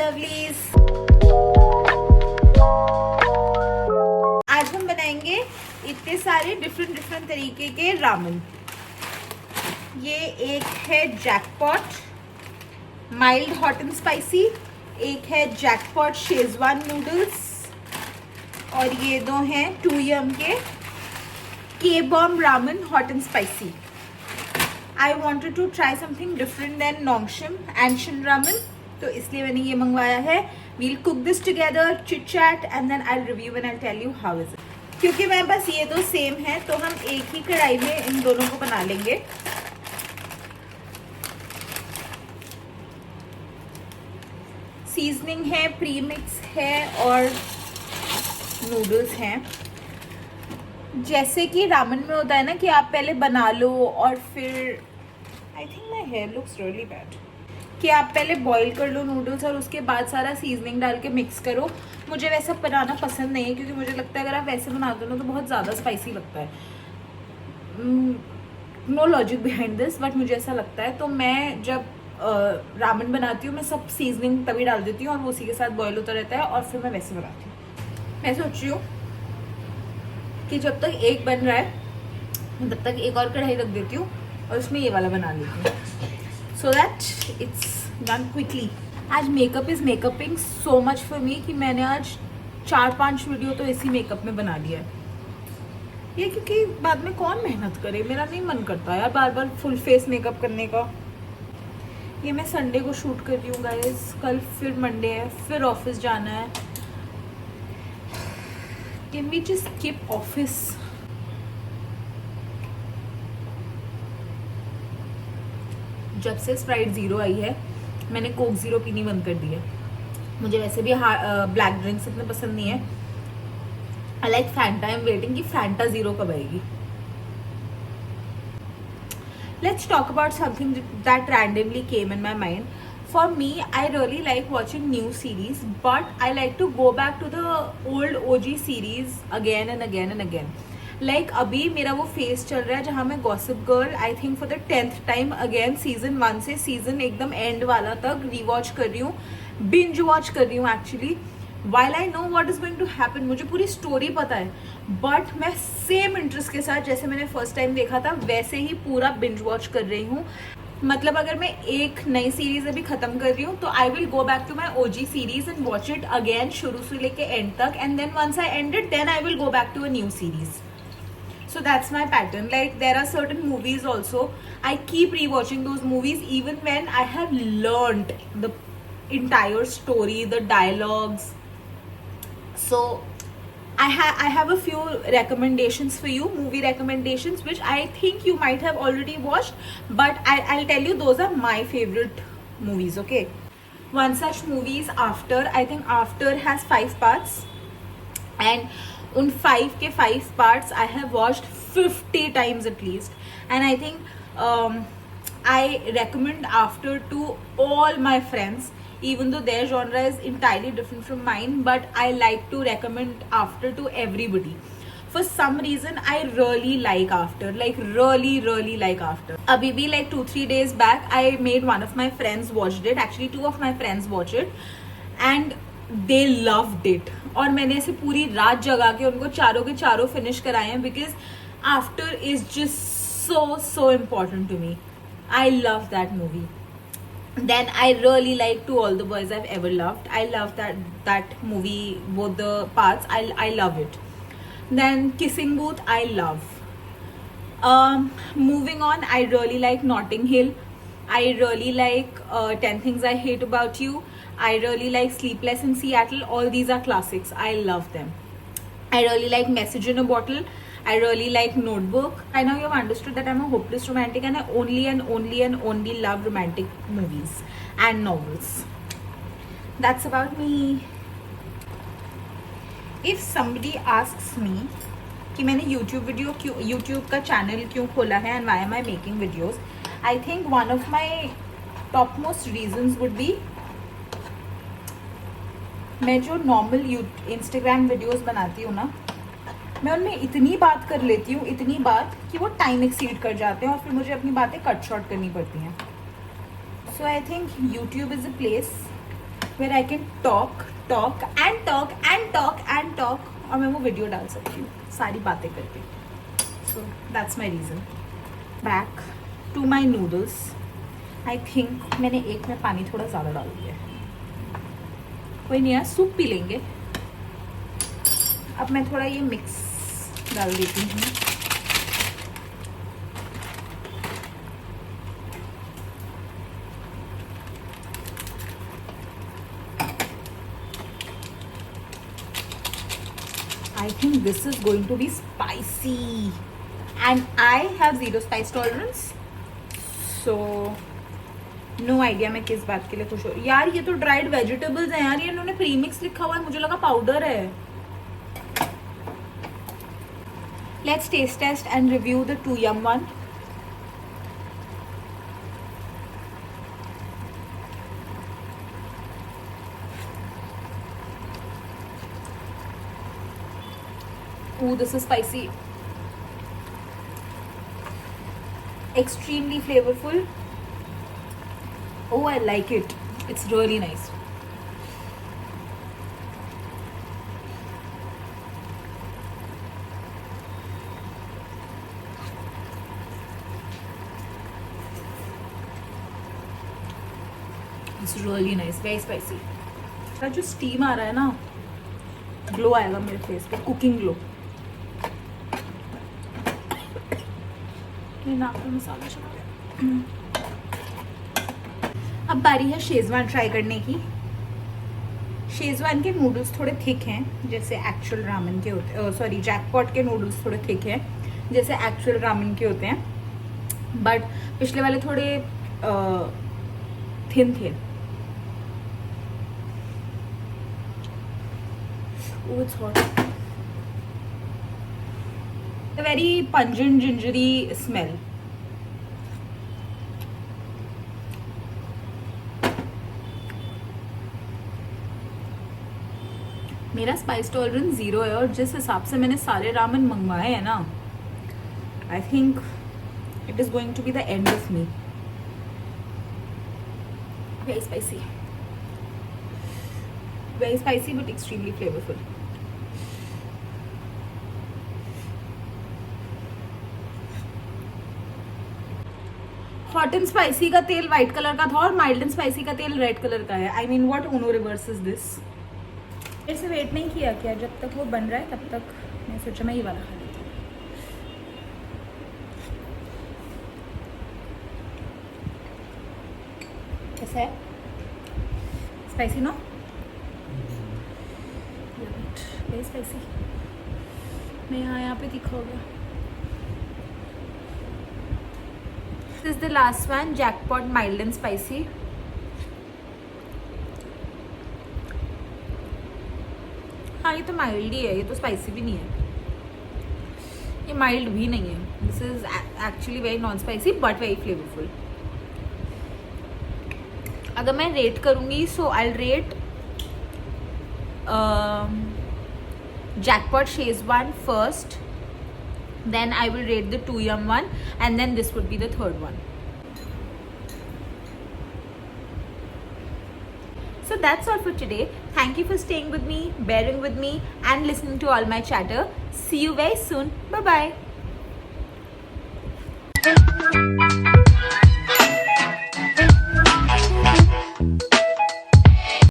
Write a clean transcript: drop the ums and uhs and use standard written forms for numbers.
Lovelies. आज हम बनाएंगे इतने सारे डिफरेंट तरीके के रामेन। ये एक है jackpot mild hot and spicy, एक है जैकपॉट शेजवान नूडल्स, और ये दो हैं 2 के K-bomb ramen hot and spicy. I wanted to try something different than Nongshim Anshin ramen, तो इसलिए मैंने ये मंगवाया है। We'll cook this together, chit chat, and then I'll review and I'll tell you how is it. क्योंकि मेरे पास ये दो सेम है तो हम एक ही कढ़ाई में इन दोनों को बना लेंगे। सीजनिंग है, प्रीमिक्स है और नूडल्स हैं। जैसे कि रामेन में होता है ना कि आप पहले बना लो और फिर I think my hair looks really bad, कि आप पहले बॉईल कर लो नूडल्स और उसके बाद सारा सीजनिंग डाल के मिक्स करो। मुझे वैसा बनाना पसंद नहीं है क्योंकि मुझे लगता है अगर आप वैसे बना दो ना तो बहुत ज़्यादा स्पाइसी लगता है। No logic behind this, but मुझे ऐसा लगता है। तो मैं जब रामेन बनाती हूँ मैं सब सीजनिंग तभी डाल देती हूँ और वो उसी के साथ बॉईल होता रहता है और फिर मैं वैसे बनाती हूँ। मैं सोच रही हूँ कि जब तक एक बन रहा है तब तक एक और कढ़ाई रख देती हूँ और उसमें ये वाला बना लेती हूँ, so that it's done quickly. आज makeup is makeuping so much for me कि मैंने आज 4-5 वीडियो तो इसी मेकअप में बना लिया है। ये क्योंकि बाद में कौन मेहनत करे, मेरा नहीं मन करता यार बार बार फुल फेस मेकअप करने का। ये मैं संडे को शूट कर रही हूँ गाइस, कल फिर मंडे है, फिर ऑफिस जाना है। Can we just skip office? जब से स्प्राइट ज़ीरो आई है मैंने कोक ज़ीरो पीनी बंद कर दी है। मुझे वैसे भी ब्लैक ड्रिंक्स इतने पसंद नहीं है। I like Fanta. I am waiting कि फैंटा ज़ीरो कब आएगी। Let's talk about something that randomly came in my mind. For me, I really like watching new series, but I like to go back to the old OG series again and again and again. Like अभी मेरा वो face चल रहा है जहाँ मैं Gossip Girl I think for the 10th time again season 1 से season एकदम end वाला तक rewatch कर रही हूँ, binge watch कर रही हूँ actually. While I know what is going to happen, मुझे पूरी स्टोरी पता है, बट मैं सेम इंटरेस्ट के साथ जैसे मैंने फर्स्ट टाइम देखा था वैसे ही पूरा बिंज वॉच कर रही हूँ। मतलब अगर मैं एक नई सीरीज अभी खत्म कर रही हूँ तो I will go back to my OG series and watch it again शुरू से लेके एंड तक, and then once I end it then I will go back to a new series. So that's my pattern. Like there are certain movies also I keep rewatching those movies even when I have learned the entire story, the dialogues. So I have a few recommendations for you, movie recommendations which I think you might have already watched, but I'll tell you those are my favorite movies. Okay, one such movie is After. I think After has 5 parts and उन 5 के 5 parts I have watched 50 times at least, and I think I recommend After to all my friends even though their genre is entirely different from mine, but I like to recommend After to everybody. For some reason I really like After, like really like After. Abhi bhi like 2-3 days back I made one of my friends watched it, actually 2 of my friends watched it and they loved it. और मैंने ऐसे पूरी रात जगा के उनको चारों के चारों फिनिश कराए हैं because After is just so important to me. I love that movie. Then I really like To All the Boys I've Ever Loved. I love that movie, both the parts. I love it. Then Kissing Booth I love. Moving on, I really like Notting Hill. I really like 10 Things I Hate About You. I really like Sleepless in Seattle. All these are classics. I love them. I really like Message in a Bottle. I really like Notebook. I know you've understood that I'm a hopeless romantic and I only love romantic movies and novels. That's about me. If somebody asks me कि मैंने YouTube का channel क्यों खोला है and why am I making videos, I think one of my topmost reasons would be मैं जो normal Instagram videos बनाती हूँ ना मैं उनमें इतनी बात कर लेती हूँ, इतनी बात कि वो टाइम एक्सीड कर जाते हैं और फिर मुझे अपनी बातें कट शॉर्ट करनी पड़ती हैं। So I think YouTube is a place where I can talk और मैं वो वीडियो डाल सकती हूँ सारी बातें करके. So that's my reason. Back to my noodles. I think मैंने एक में पानी थोड़ा ज़्यादा डाल दिया है. कोई नहीं यार, सूप पी लेंगे. अब मैं थोड़ा ये मिक्स डाल देती हूँ. I think this is going to be spicy and I have zero spice tolerance, so no idea मैं किस बात के लिए खुश हूँ. यार ये तो ड्राइड वेजिटेबल्स हैं यार, ये इन्होंने प्रीमिक्स लिखा हुआ है, मुझे लगा पाउडर है. Let's taste test and review the 2yum one. Ooh, this is spicy. Extremely flavorful. Oh, I like it. It's really nice. It's really nice. Very spicy. जो स्टीम आ रहा है ना, ग्लो आएगा मेरे फेस पे, कुकिंग ग्लो. नाक में मसाला चला गया. अब बारी है शेजवान ट्राई करने की. शेजवान के नूडल्स थोड़े थिक हैं जैसे एक्चुअल रामेन के होते हैं. सॉरी, जैकपॉट के नूडल्स थोड़े थिक हैं जैसे एक्चुअल रामेन के होते हैं, बट पिछले वाले थोड़े थिन थे. Oh, it's hot. A very pungent, gingery smell. मेरा स्पाइस टॉलरेंस 0 है और जिस हिसाब से मैंने सारे रामेन मंगवाए हैं ना, I think it is going to be the end of me. Very spicy but extremely flavourful. Hot and spicy का तेल वाइट कलर का था और माइल्ड एंड स्पाइसी का तेल रेड कलर का है. I mean what Uno reverse is this. ऐसे वेट नहीं किया क्या, जब तक वो बन रहा है तब तक मैं सोचा मैं ये वाला खा लेती हूँ. कैसा है? Spicy no? Very spicy. मैं यहाँ पे दिखा होगा. This is the last one, Jackpot mild and spicy. हाँ, ये तो माइल्ड ही है, ये तो स्पाइसी भी नहीं है, ये माइल्ड भी नहीं है. This is actually very non spicy but very flavourful. अगर मैं रेट करूँगी so I rate Jackpot Szechuan first, then I will rate the 2yum one, and then this would be the third one. So that's all for today. Thank you for staying with me, bearing with me, and listening to all my chatter. See you very soon. Bye bye.